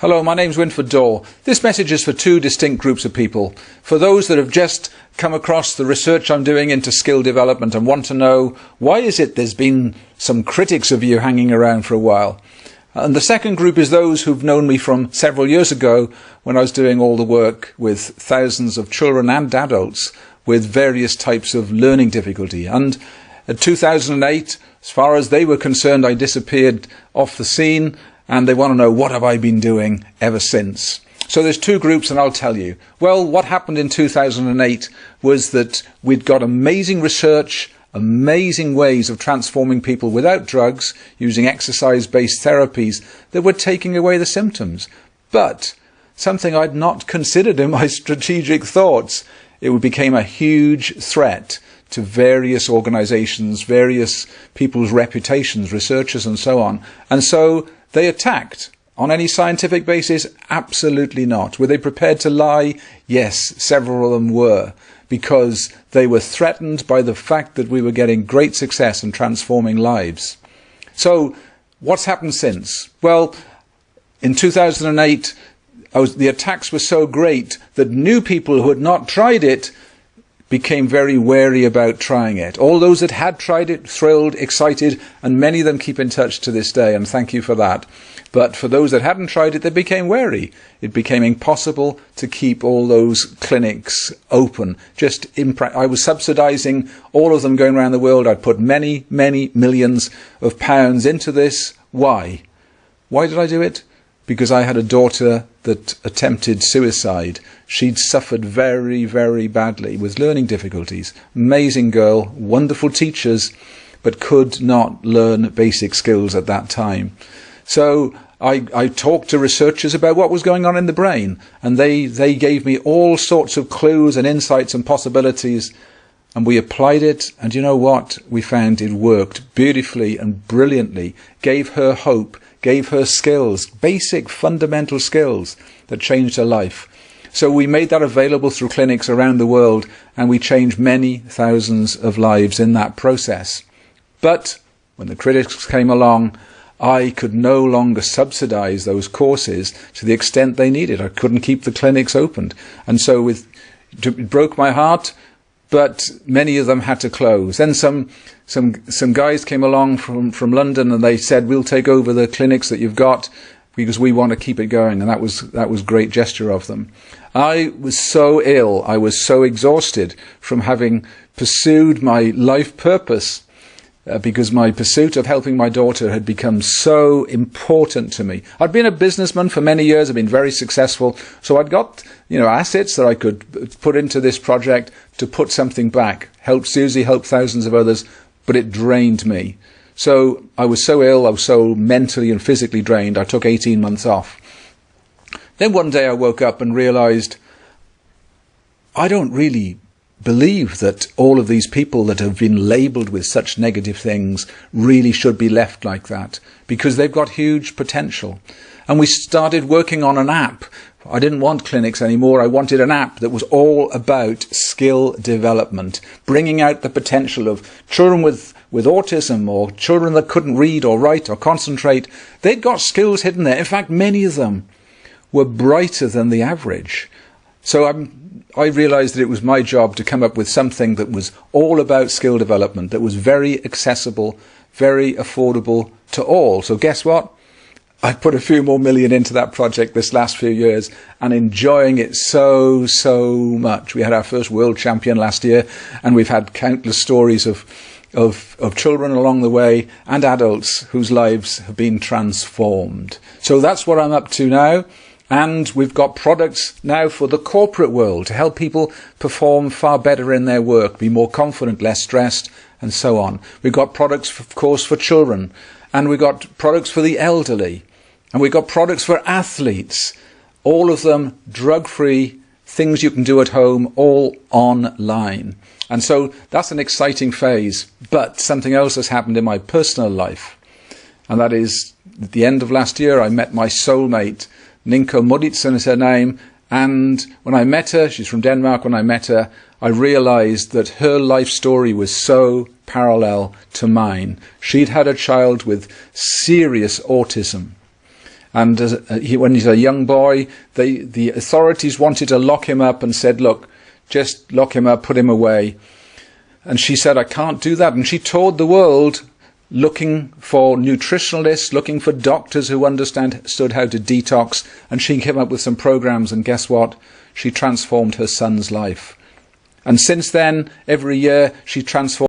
Hello, my name's Wynford Dore. This message is for two distinct groups of people. For those that have just come across the research I'm doing into skill development and want to know, why is it there's been some critics of you hanging around for a while? And the second group is those who've known me from several years ago when I was doing all the work with thousands of children and adults with various types of learning difficulty. And in 2008, as far as they were concerned, I disappeared off the scene, and they want to know, what have I been doing ever since? So there's two groups, and I'll tell you. Well, what happened in 2008 was that we'd got amazing research, amazing ways of transforming people without drugs, using exercise-based therapies that were taking away the symptoms. But something I'd not considered in my strategic thoughts, it became a huge threat to various organizations, various people's reputations, researchers and so on. And so they attacked. On any scientific basis? Absolutely not. Were they prepared to lie? Yes, several of them were, because they were threatened by the fact that we were getting great success in transforming lives. So what's happened since? Well, in 2008, the attacks were so great that new people who had not tried it became very wary about trying it. All those that had tried it, thrilled, excited, and many of them keep in touch to this day, and thank you for that. But for those that hadn't tried it, they became wary. It became impossible to keep all those clinics open. I was subsidizing all of them going around the world. I'd put many, many millions of pounds into this. Why? Why did I do it? Because I had a daughter that attempted suicide. She'd suffered very, very badly with learning difficulties. Amazing girl, wonderful teachers, but could not learn basic skills at that time. So I talked to researchers about what was going on in the brain, and they gave me all sorts of clues and insights and possibilities, and we applied it, and you know what? We found it worked beautifully and brilliantly, gave her hope, gave her skills, basic fundamental skills that changed her life. So we made that available through clinics around the world, and we changed many thousands of lives in that process. But when the critics came along, I could no longer subsidize those courses to the extent they needed. I couldn't keep the clinics opened. And so it broke my heart, but many of them had to close. Then some guys came along from London, and they said, we'll take over the clinics that you've got because we want to keep it going. And that was a great gesture of them. I was so ill. I was so exhausted from having pursued my life purpose because my pursuit of helping my daughter had become so important to me. I'd been a businessman for many years. I'd been very successful. So I'd got, assets that I could put into this project to put something back. Helped Susie, helped thousands of others, but it drained me. So I was so ill, I was so mentally and physically drained, I took 18 months off. Then one day I woke up and realized I don't really believe that all of these people that have been labelled with such negative things really should be left like that, because they've got huge potential. And we started working on an app. I didn't want clinics anymore. I wanted an app that was all about skill development, bringing out the potential of children with autism, or children that couldn't read or write or concentrate. They'd got skills hidden there. In fact, many of them were brighter than the average. So I realized that it was my job to come up with something that was all about skill development, that was very accessible, very affordable to all. So guess what? I put a few more million into that project this last few years, and enjoying it so much. We had our first world champion last year, and we've had countless stories of children along the way and adults whose lives have been transformed. So that's what I'm up to now. And we've got products now for the corporate world to help people perform far better in their work, be more confident, less stressed, and so on. We've got products, of course, for children, and we've got products for the elderly, and we've got products for athletes, all of them drug-free, things you can do at home, all online. And so that's an exciting phase. But something else has happened in my personal life, and that is at the end of last year I met my soulmate. Ninko Muditsen is her name, and when I met her, she's from Denmark, when I met her, I realized that her life story was so parallel to mine. She'd had a child with serious autism, And when he's a young boy, the authorities wanted to lock him up and said, look, just lock him up, put him away. And she said, I can't do that. And she toured the world looking for nutritionalists, looking for doctors who understood how to detox. And she came up with some programs. And guess what? She transformed her son's life. And since then, every year, she transformed